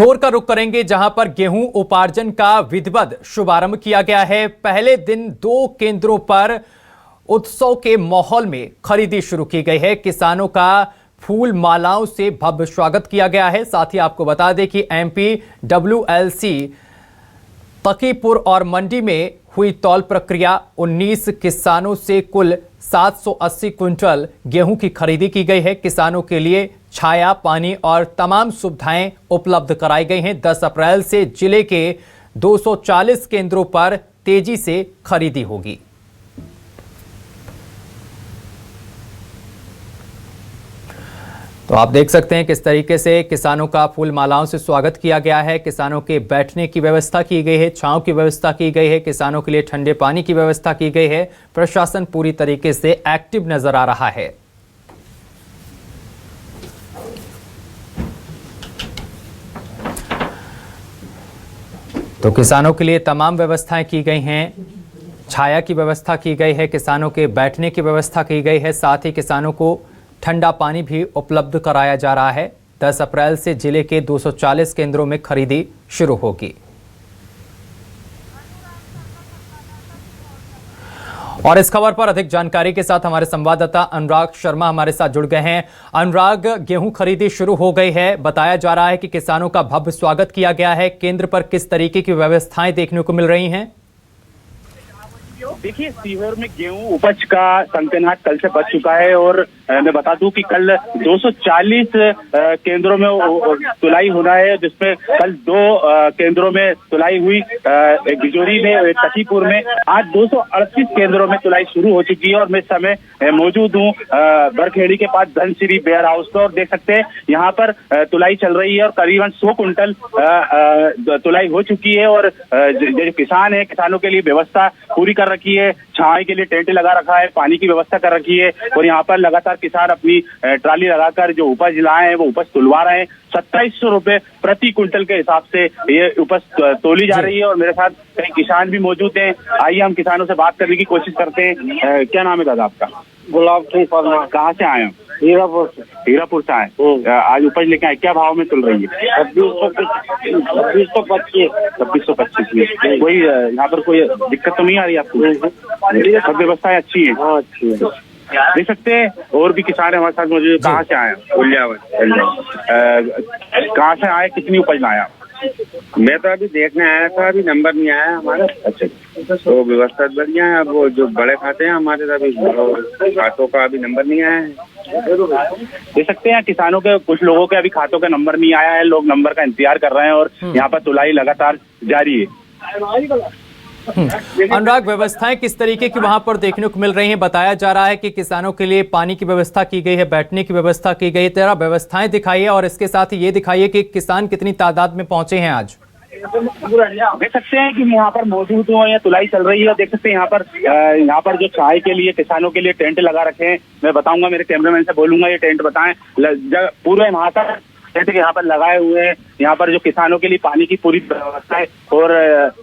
खबर का रुख करेंगे जहां पर गेहूं उपार्जन का विधिवत शुभारंभ किया गया है। पहले दिन 2 केंद्रों पर उत्सव के माहौल में खरीदी शुरू की गई है। किसानों का फूल मालाओं से भव्य स्वागत किया गया है। साथ ही आपको बता दें कि MPWLC तकीपुर और मंडी में हुई तौल प्रक्रिया 19 किसानों से कुल 780 क्विंटल गेहूं की खरीदी की गई है। किसानों के लिए छाया, पानी और तमाम सुविधाएं उपलब्ध कराई गई हैं। 10 अप्रैल से जिले के 240 केंद्रों पर तेजी से खरीदी होगी। तो आप देख सकते हैं किस तरीके से किसानों का फूल मालाओं से स्वागत किया गया है। किसानों के बैठने की व्यवस्था की गई है, छांव की व्यवस्था की गई है, किसानों के लिए ठंडे पानी की व्यवस्था की गई है। प्रशासन पूरी तरीके से एक्टिव नजर आ रहा है। तो किसानों के लिए तमाम व्यवस्थाएं की गई हैं। छाया की व्यवस्था की गई है, किसानों के बैठने की व्यवस्था की गई है, साथ ही किसानों को ठंडा पानी भी उपलब्ध कराया जा रहा है। 10 अप्रैल से जिले के 240 केंद्रों में खरीदी शुरू होगी। और इस खबर पर अधिक जानकारी के साथ हमारे संवाददाता अनुराग शर्मा हमारे साथ जुड़ गए हैं। अनुराग, गेहूं खरीदी शुरू हो गई है। बताया जा रहा है कि किसानों का भव्य स्वागत किया गया है। केंद्र पर किस तरीके की व्यवस्थाएं देखने को मिल रही हैं? देखिए, सीहोर में गेहूं उपज का संकनाट कल से बच चुका है और मैं बता दूं कि कल 240 केंद्रों में तुलाई होना है, जिसमें कल 2 केंद्रों में तुलाई हुई, एक बिजोरी में, एक तकीपुर में। आज 238 केंद्रों में तुलाई शुरू हो चुकी है और मैं इस समय मौजूद हूँ बरखेड़ी के पास धनश्री वेयर हाउस पर। और देख सकते हैं यहाँ पर तुलाई चल रही है और करीबन 100 कुंटल तुलाई हो चुकी है। और जो किसान है, किसानों के लिए व्यवस्था पूरी कर रखी है। छांव के लिए टेंट लगा रखा है, पानी की व्यवस्था कर रखी है और यहाँ पर लगातार किसान अपनी ट्राली लगाकर जो उपज लाए हैं वो उपज तुलवा रहे हैं। 2700 रुपए प्रति कुंटल के हिसाब से ये उपज तोली जा रही है और मेरे साथ कई किसान भी मौजूद हैं। आइए हम किसानों से बात करने की कोशिश करते हैं। क्या नाम है दादा आपका? गुलाब सिंह परमार। कहाँ से आए हैं? हीरापुर से। हीरापुर से आए। आज उपज लेके आए, क्या भाव में तुल रही है? 2625 कोई यहाँ पर कोई दिक्कत तो नहीं आ रही आपको? सब व्यवस्थाएं अच्छी है? हाँ, अच्छी है। देख सकते हैं और भी किसान हमारे साथ मौजूद। कहाँ से आए? कहाँ से आए, कितनी उपज लाया? मैं तो अभी देखने आया था, अभी नंबर नहीं आया हमारा। अच्छा, तो व्यवस्था बढ़िया है। अब वो जो बड़े खाते हैं हमारे, अभी खातों का अभी नंबर नहीं आया है। देख सकते हैं किसानों के, कुछ लोगों के अभी खातों का नंबर नहीं आया है। लोग नंबर का इंतजार कर रहे हैं और यहाँ पर तुलाई लगातार जारी है। अनुराग, व्यवस्थाएं किस तरीके की वहां पर देखने को मिल रही हैं? बताया जा रहा है कि किसानों के लिए पानी की व्यवस्था की गई है, बैठने की व्यवस्था की गई है। तेरा व्यवस्थाएं दिखाइए और इसके साथ ही ये दिखाइए कि किसान कितनी तादाद में पहुंचे हैं आज। देख सकते हैं कि मैं यहाँ पर मौजूद हूँ, तुलाई चल रही है। देख सकते हैं यहाँ पर जो चाय के लिए, किसानों के लिए टेंट लगा रखे हैं। मैं बताऊंगा, मेरे कैमरामैन से बोलूंगा ये टेंट बताएं। पूरे महासा टेंट यहाँ पर लगाए हुए हैं। यहाँ पर जो किसानों के लिए पानी की पूरी व्यवस्था है और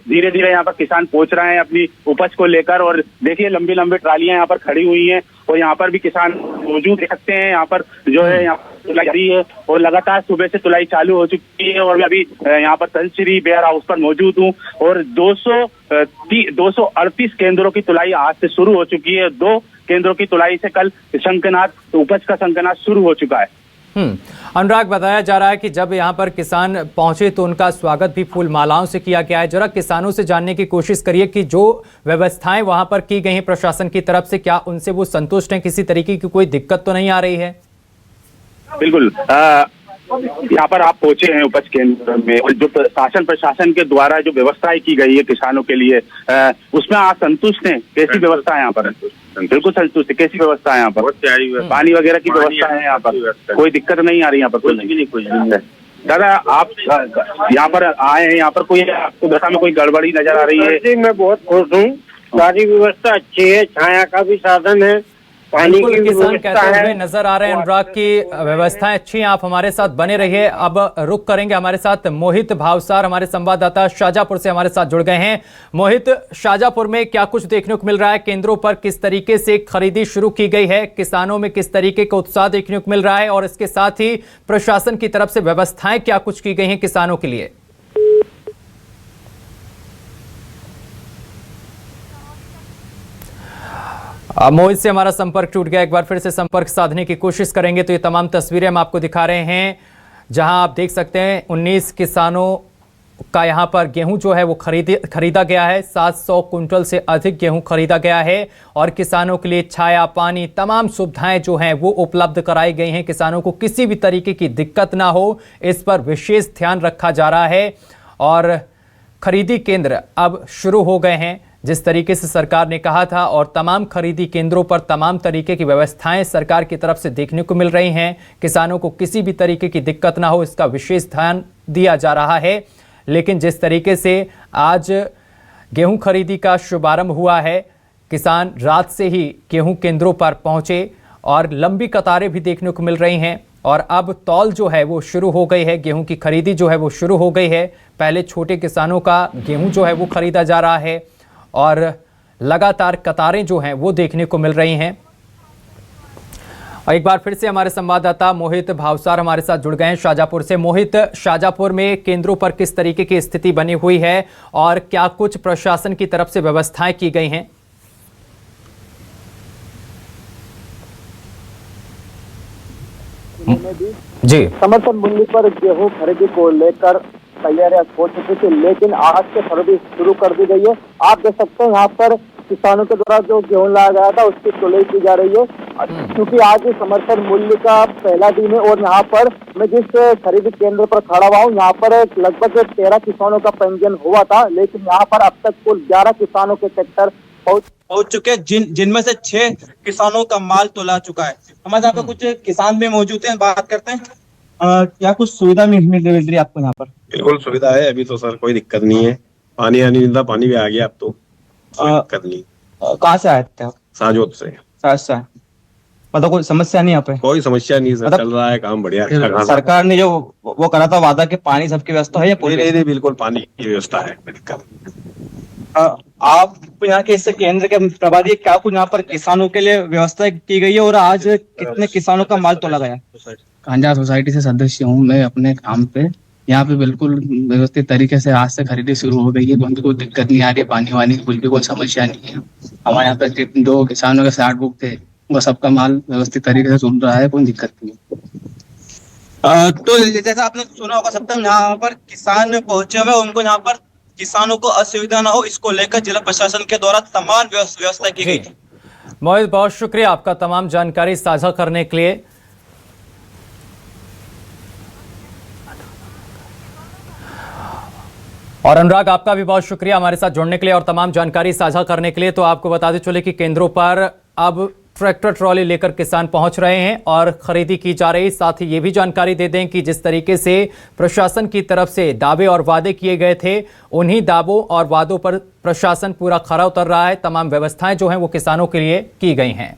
धीरे धीरे यहाँ पर किसान पहुंच रहे हैं अपनी उपज को लेकर। और देखिए, लंबी लंबी ट्रालियां यहाँ पर खड़ी हुई हैं और यहाँ पर भी किसान मौजूद देख सकते हैं। यहाँ पर जो है यहाँ पर तुलाई जारी है और लगातार सुबह से तुलाई चालू हो चुकी है। और अभी यहाँ पर धनश्री वेयर हाउस पर मौजूद हूँ और 238 केंद्रों की तुलाई आज से शुरू हो चुकी है। 2 केंद्रों की तुलाई से कल शंखनाद, उपज का शंखनाद शुरू हो चुका है। अनुराग, बताया जा रहा है कि जब यहाँ पर किसान पहुंचे तो उनका स्वागत भी फूल मालाओं से किया गया है। जरा किसानों से जानने की कोशिश करिए कि जो व्यवस्थाएं वहां पर की गई हैं प्रशासन की तरफ से, क्या उनसे वो संतुष्ट हैं? किसी तरीके की कोई दिक्कत तो नहीं आ रही है? बिल्कुल, यहाँ पर आप पहुंचे हैं उपज केंद्र में और जो शासन प्रशासन के द्वारा जो व्यवस्थाएं की गई है किसानों के लिए, उसमें आप संतुष्ट हैं? कैसी व्यवस्था है यहाँ पर? बिल्कुल संतुष्ट है। कैसी व्यवस्था है यहाँ पर? पानी वगैरह की व्यवस्था है यहाँ पर? कोई दिक्कत नहीं आ रही यहाँ पर? कोई दादा, आप यहाँ पर आए हैं, यहाँ पर कोई आपको व्यवस्था में कोई गड़बड़ी नजर आ रही है? मैं बहुत खुश हूँ। सारी व्यवस्था अच्छी है, छाया का भी साधन है पानी बिल्कुल, की किसान व्यवस्था कहते हुए है। नजर आ रहे हैं अनुराग की व्यवस्थाएं अच्छी हैं। आप हमारे साथ बने रहिए। अब रुक करेंगे, हमारे साथ मोहित भावसार हमारे संवाददाता शाजापुर से हमारे साथ जुड़ गए हैं। मोहित, शाजापुर में क्या कुछ देखने को मिल रहा है? केंद्रों पर किस तरीके से खरीदी शुरू की गई है? किसानों में किस तरीके का उत्साह देखने को मिल रहा है? और इसके साथ ही प्रशासन की तरफ से व्यवस्थाएं क्या कुछ की गई हैं किसानों के लिए? मोहित से हमारा संपर्क टूट गया। एक बार फिर से संपर्क साधने की कोशिश करेंगे। तो ये तमाम तस्वीरें हम आपको दिखा रहे हैं, जहां आप देख सकते हैं 19 किसानों का यहां पर गेहूं जो है वो खरीदा गया है। 700 कुंटल से अधिक गेहूं खरीदा गया है और किसानों के लिए छाया, पानी, तमाम सुविधाएं जो हैं वो उपलब्ध कराई गई हैं। किसानों को किसी भी तरीके की दिक्कत ना हो, इस पर विशेष ध्यान रखा जा रहा है। और खरीदी केंद्र अब शुरू हो गए हैं जिस तरीके से सरकार ने कहा था, और तमाम खरीदी केंद्रों पर तमाम तरीके की व्यवस्थाएं सरकार की तरफ से देखने को मिल रही हैं। किसानों को किसी भी तरीके की दिक्कत ना हो, इसका विशेष ध्यान दिया जा रहा है। लेकिन जिस तरीके से आज गेहूं खरीदी का शुभारंभ हुआ है, किसान रात से ही गेहूं केंद्रों पर पहुंचे और लंबी कतारें भी देखने को मिल रही हैं। और अब तौल जो है वो शुरू हो गई है, गेहूं की खरीदी जो है वो शुरू हो गई है। पहले छोटे किसानों का गेहूं जो है वो खरीदा जा रहा है और लगातार कतारें जो हैं वो देखने को मिल रही हैं। और एक बार फिर से हमारे संवाददाता मोहित भावसार हमारे साथ जुड़ गए हैं शाजापुर से। मोहित, शाजापुर में केंद्रों पर किस तरीके की स्थिति बनी हुई है और क्या कुछ प्रशासन की तरफ से व्यवस्थाएं की गई हैं? जी, समर्थन मूल्य पर गेहूं खरीदी को लेकर तैयारियां हो चुकी थी, लेकिन आज से खरीदी शुरू कर दी गई है। आप देख सकते हैं यहाँ पर किसानों के द्वारा जो गेहूं लाया गया था उसकी तुलाई की जा रही है, क्योंकि आज समर्थन मूल्य का पहला दिन है। और यहाँ पर मैं जिस खरीदी केंद्र पर खड़ा हुआ हूँ, यहाँ पर लगभग 13 किसानों का पंजीयन हुआ था, लेकिन यहाँ पर अब तक कुल 11 किसानों के ट्रैक्टर पहुंच चुके हैं, जिनमें से 6 किसानों का माल तोला चुका है। हमारे यहाँ पे कुछ किसान भी मौजूद हैं, बात करते हैं। क्या कुछ सुविधा मिल रही है आपको यहाँ पर? बिल्कुल सुविधा है, अभी तो सर कोई दिक्कत नहीं है। पानी आने मिलता, पानी भी आ गया अब तो, कोई दिक्कत नहीं। कहाँ से आए थे आप? साजोत से। मतलब कोई समस्या नहीं यहाँ पे? कोई समस्या नहीं सर, मतलब चल रहा है काम बढ़िया। अच्छा खासा। सरकार ने जो वो करा था वादा कि पानी सबकी व्यवस्था है या नहीं, बिल्कुल पानी की व्यवस्था है, कोई दिक्कत नहीं। आप यहाँ के इस केंद्र के प्रभारी, क्या कुछ यहाँ पर किसानों के लिए व्यवस्था की गई है और आज कितने किसानों का माल तोला गया? कांजा सोसाइटी से सदस्य हूँ मैं अपने काम पे। यहाँ पे बिल्कुल व्यवस्थित तरीके से आज से खरीदी शुरू हो गई है। कोई दिक्कत नहीं आ रही है, पानी वानी की कुछ भी कोई समस्या नहीं है। हमारे यहाँ पे 2 किसानों के 60 बुक थे, वो सबका माल व्यवस्थित तरीके से चल रहा है, कोई दिक्कत नहीं। तो जैसा आपने सुना होगा, सब तक यहाँ पर किसान पहुंचे हुए, उनको यहाँ पर किसानों को असुविधा ना हो, इसको लेकर जिला प्रशासन के द्वारा तमाम व्यवस्था की गई। मोहित, बहुत शुक्रिया आपका तमाम जानकारी साझा करने के लिए। और अनुराग, आपका भी बहुत शुक्रिया हमारे साथ जुड़ने के लिए और तमाम जानकारी साझा करने के लिए। तो आपको बताते चले कि केंद्रों पर अब ट्रैक्टर ट्रॉली लेकर किसान पहुंच रहे हैं और खरीदी की जा रही। साथ ही ये भी जानकारी दे दें कि जिस तरीके से प्रशासन की तरफ से दावे और वादे किए गए थे, उन्हीं दावों और वादों पर प्रशासन पूरा खरा उतर रहा है। तमाम व्यवस्थाएं जो हैं वो किसानों के लिए की गई हैं।